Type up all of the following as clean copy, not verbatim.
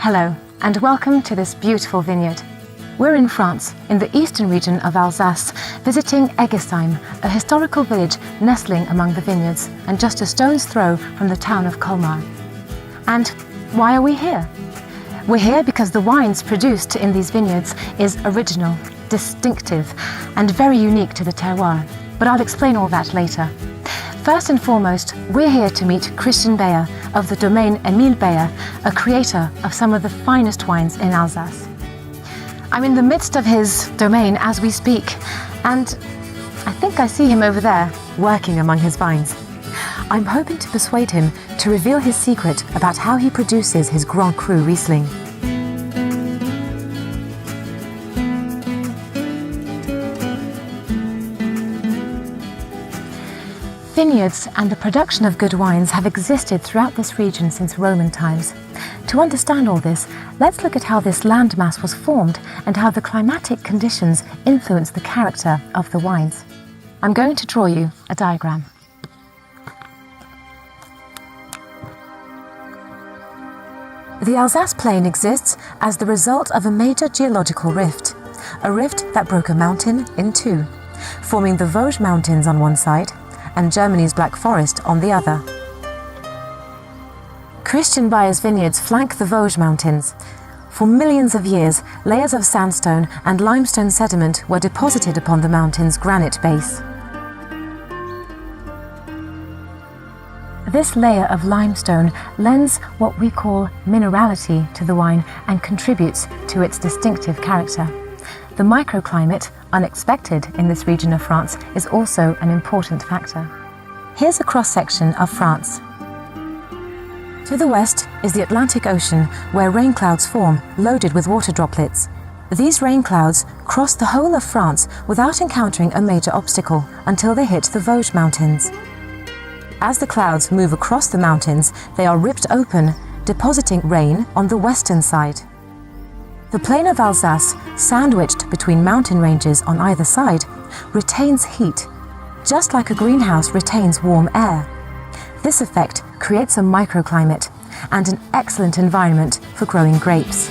Hello, and welcome to this beautiful vineyard. We're in France, in the eastern region of Alsace, visiting Eguisheim, a historical village nestling among the vineyards and just a stone's throw from the town of Colmar. And why are we here? We're here because the wines produced in these vineyards is original, distinctive, and very unique to the terroir. But I'll explain all that later. First and foremost, we're here to meet Christian Beyer of the Domaine Emile Beyer, a creator of some of the finest wines in Alsace. I'm in the midst of his domain as we speak, and I think I see him over there, working among his vines. I'm hoping to persuade him to reveal his secret about how he produces his Grand Cru Riesling. Vineyards and the production of good wines have existed throughout this region since Roman times. To understand all this, let's look at how this landmass was formed and how the climatic conditions influence the character of the wines. I'm going to draw you a diagram. The Alsace Plain exists as the result of a major geological rift, a rift that broke a mountain in two, forming the Vosges Mountains on one side and Germany's Black Forest on the other. Christian Beyer's vineyards flank the Vosges Mountains. For millions of years, layers of sandstone and limestone sediment were deposited upon the mountain's granite base. This layer of limestone lends what we call minerality to the wine and contributes to its distinctive character. The microclimate, unexpected in this region of France, is also an important factor. Here's a cross-section of France. To the west is the Atlantic Ocean, where rain clouds form, loaded with water droplets. These rain clouds cross the whole of France without encountering a major obstacle until they hit the Vosges Mountains. As the clouds move across the mountains, they are ripped open, depositing rain on the western side. The plain of Alsace, sandwiched between mountain ranges on either side, retains heat, just like a greenhouse retains warm air. This effect creates a microclimate and an excellent environment for growing grapes.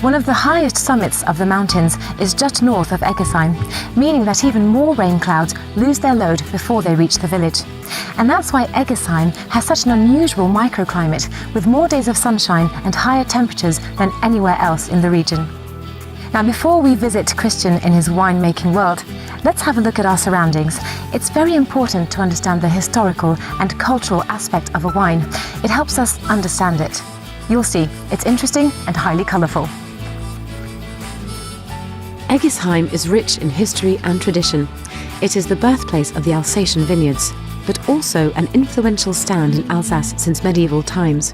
One of the highest summits of the mountains is just north of Eguisheim, meaning that even more rain clouds lose their load before they reach the village. And that's why Eguisheim has such an unusual microclimate, with more days of sunshine and higher temperatures than anywhere else in the region. Now, before we visit Christian in his winemaking world, let's have a look at our surroundings. It's very important to understand the historical and cultural aspect of a wine. It helps us understand it. You'll see, it's interesting and highly colourful. Eguisheim is rich in history and tradition. It is the birthplace of the Alsatian vineyards, but also an influential stand in Alsace since medieval times.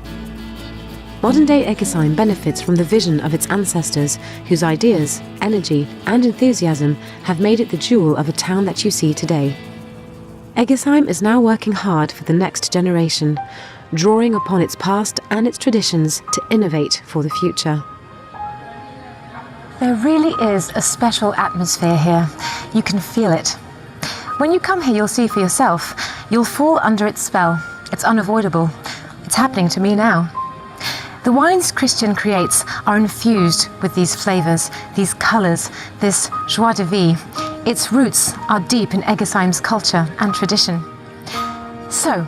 Modern-day Eguisheim benefits from the vision of its ancestors, whose ideas, energy, and enthusiasm have made it the jewel of a town that you see today. Eguisheim is now working hard for the next generation, drawing upon its past and its traditions to innovate for the future. There really is a special atmosphere here. You can feel it. When you come here, you'll see for yourself. You'll fall under its spell. It's unavoidable. It's happening to me now. The wines Christian creates are infused with these flavors, these colors, this joie de vivre. Its roots are deep in Eguisheim's culture and tradition. So,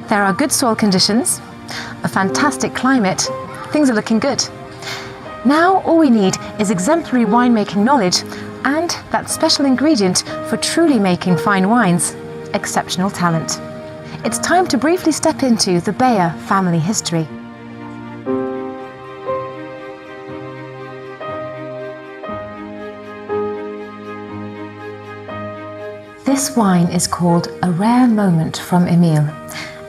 there are good soil conditions, a fantastic climate. Things are looking good. Now all we need is exemplary winemaking knowledge and that special ingredient for truly making fine wines, exceptional talent. It's time to briefly step into the Beyer family history. This wine is called A Rare Moment from Emile,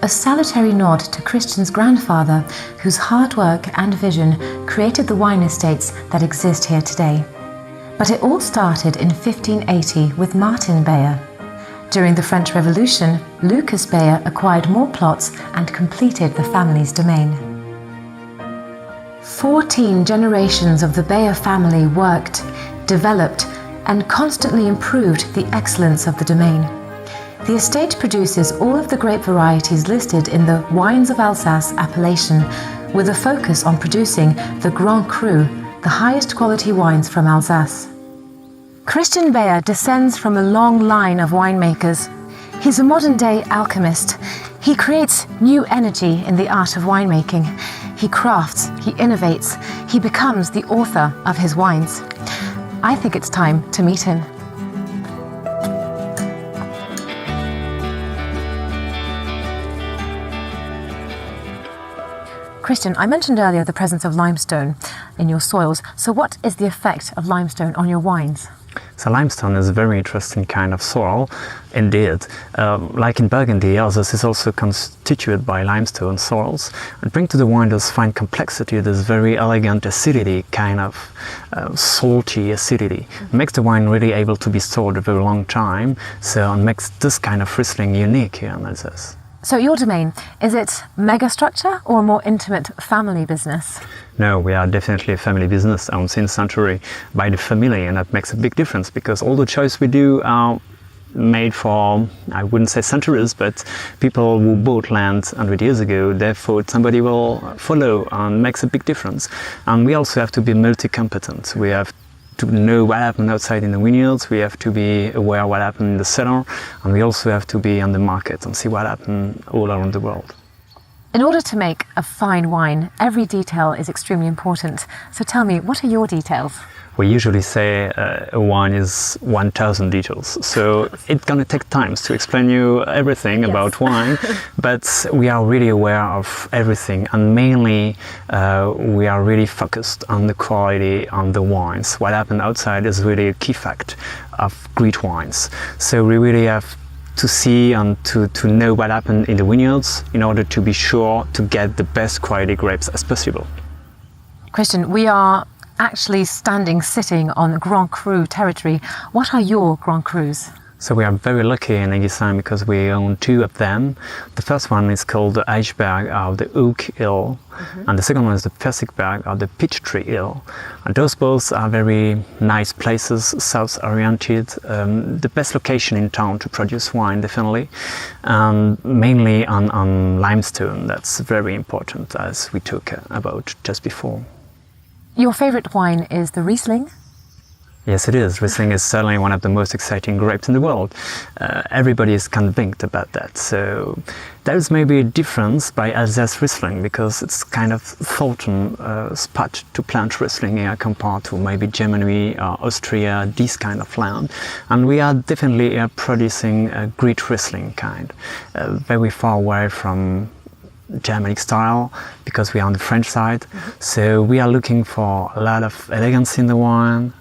a salutary nod to Christian's grandfather, whose hard work and vision created the wine estates that exist here today. But it all started in 1580 with Martin Beyer. During the French Revolution, Lucas Beyer acquired more plots and completed the family's domain. 14 generations of the Beyer family worked, developed, and constantly improved the excellence of the domain. The estate produces all of the grape varieties listed in the Wines of Alsace appellation, with a focus on producing the Grand Cru, the highest quality wines from Alsace. Christian Beyer descends from a long line of winemakers. He's a modern-day alchemist. He creates new energy in the art of winemaking. He crafts, he innovates, he becomes the author of his wines. I think it's time to meet him. Christian, I mentioned earlier the presence of limestone in your soils. So what is the effect of limestone on your wines? So limestone is a very interesting kind of soil, indeed. Like in Burgundy, Alsace is also constituted by limestone soils. It brings to the wine this fine complexity, this very elegant acidity, kind of salty acidity. It makes the wine really able to be stored a very long time, so it makes this kind of Riesling unique here in Alsace. So your domain, is it megastructure or a more intimate family business? No, we are definitely a family business owned since century by the family, and that makes a big difference because all the choices we do are made for, I wouldn't say centuries, but people who bought land 100 years ago, they thought somebody will follow, and makes a big difference. And we also have to be multi-competent. We have to know what happened outside in the vineyards, we have to be aware of what happened in the cellar, and we also have to be on the market and see what happened all around the world. In order to make a fine wine, every detail is extremely important. So tell me, what are your details? We usually say a wine is 1,000 details, so it's gonna take time to explain you everything about wine, but we are really aware of everything, and mainly we are really focused on the quality of the wines. What happened outside is really a key fact of great wines. So we really have to see and to know what happened in the vineyards in order to be sure to get the best quality grapes as possible. Christian, we are actually sitting on Grand Cru territory. What are your Grand Crus? So we are very lucky in Eguisheim because we own two of them. The first one is called the Eichberg of the Oak Hill, and the second one is the Pfirsichberg of the Peach Tree Hill. And those both are very nice places, south-oriented, the best location in town to produce wine, definitely, and mainly on limestone. That's very important, as we talked about just before. Your favorite wine is the Riesling? Yes, it is. Riesling is certainly one of the most exciting grapes in the world. Everybody is convinced about that. So there is maybe a difference by Alsace Riesling because it's kind of thoughtful spot to plant Riesling here compared to maybe Germany or Austria, this kind of land. And we are definitely producing a great Riesling kind, very far away from Germanic style because we are on the French side. So we are looking for a lot of elegance in the wine.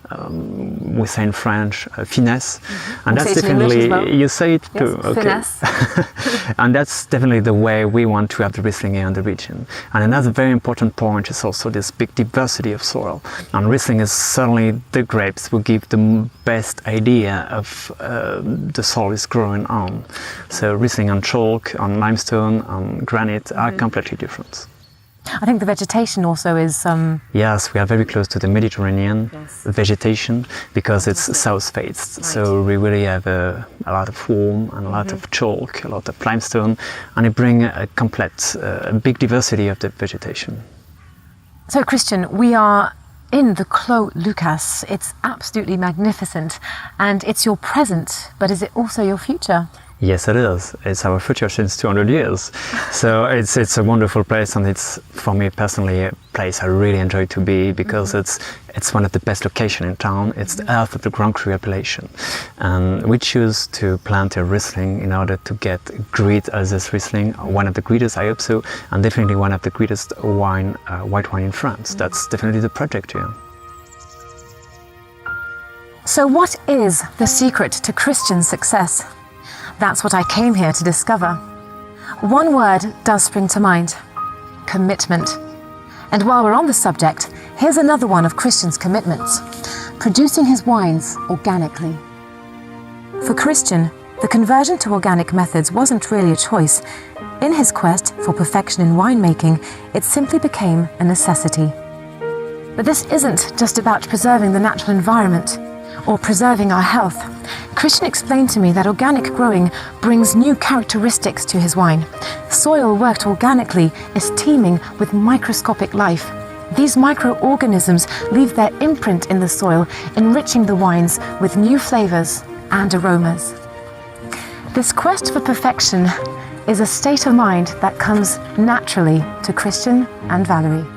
We say in French finesse, and that's definitely well. You say it yes, too. Okay. Finesse. And that's definitely the way we want to have the Riesling here in the region. And another very important point is also this big diversity of soil. And Riesling is certainly the grapes will give the best idea of the soil is growing on. So Riesling on chalk, on limestone, on granite are completely different. I think the vegetation also is... Yes, we are very close to the Mediterranean vegetation because it's south-faced. Right. So we really have a lot of warm and a lot of chalk, a lot of limestone, and it brings a complete, big diversity of the vegetation. So Christian, we are in the Clos Lucas. It's absolutely magnificent, and it's your present, but is it also your future? Yes, it is. It's our future since 200 years. So it's a wonderful place, and it's, for me personally, a place I really enjoy to be because it's one of the best locations in town. It's the earth of the Grand Cru appellation. And we choose to plant a Riesling in order to get great Alsace Riesling, one of the greatest, I hope so, and definitely one of the greatest white wine in France. That's definitely the project here. So what is the secret to Christian's success? That's what I came here to discover. One word does spring to mind: commitment. And while we're on the subject, here's another one of Christian's commitments: producing his wines organically. For Christian, the conversion to organic methods wasn't really a choice. In his quest for perfection in winemaking, it simply became a necessity. But this isn't just about preserving the natural environment. or preserving our health, Christian explained to me that organic growing brings new characteristics to his wine. Soil worked organically is teeming with microscopic life. These microorganisms leave their imprint in the soil, enriching the wines with new flavors and aromas. This quest for perfection is a state of mind that comes naturally to Christian and Valerie.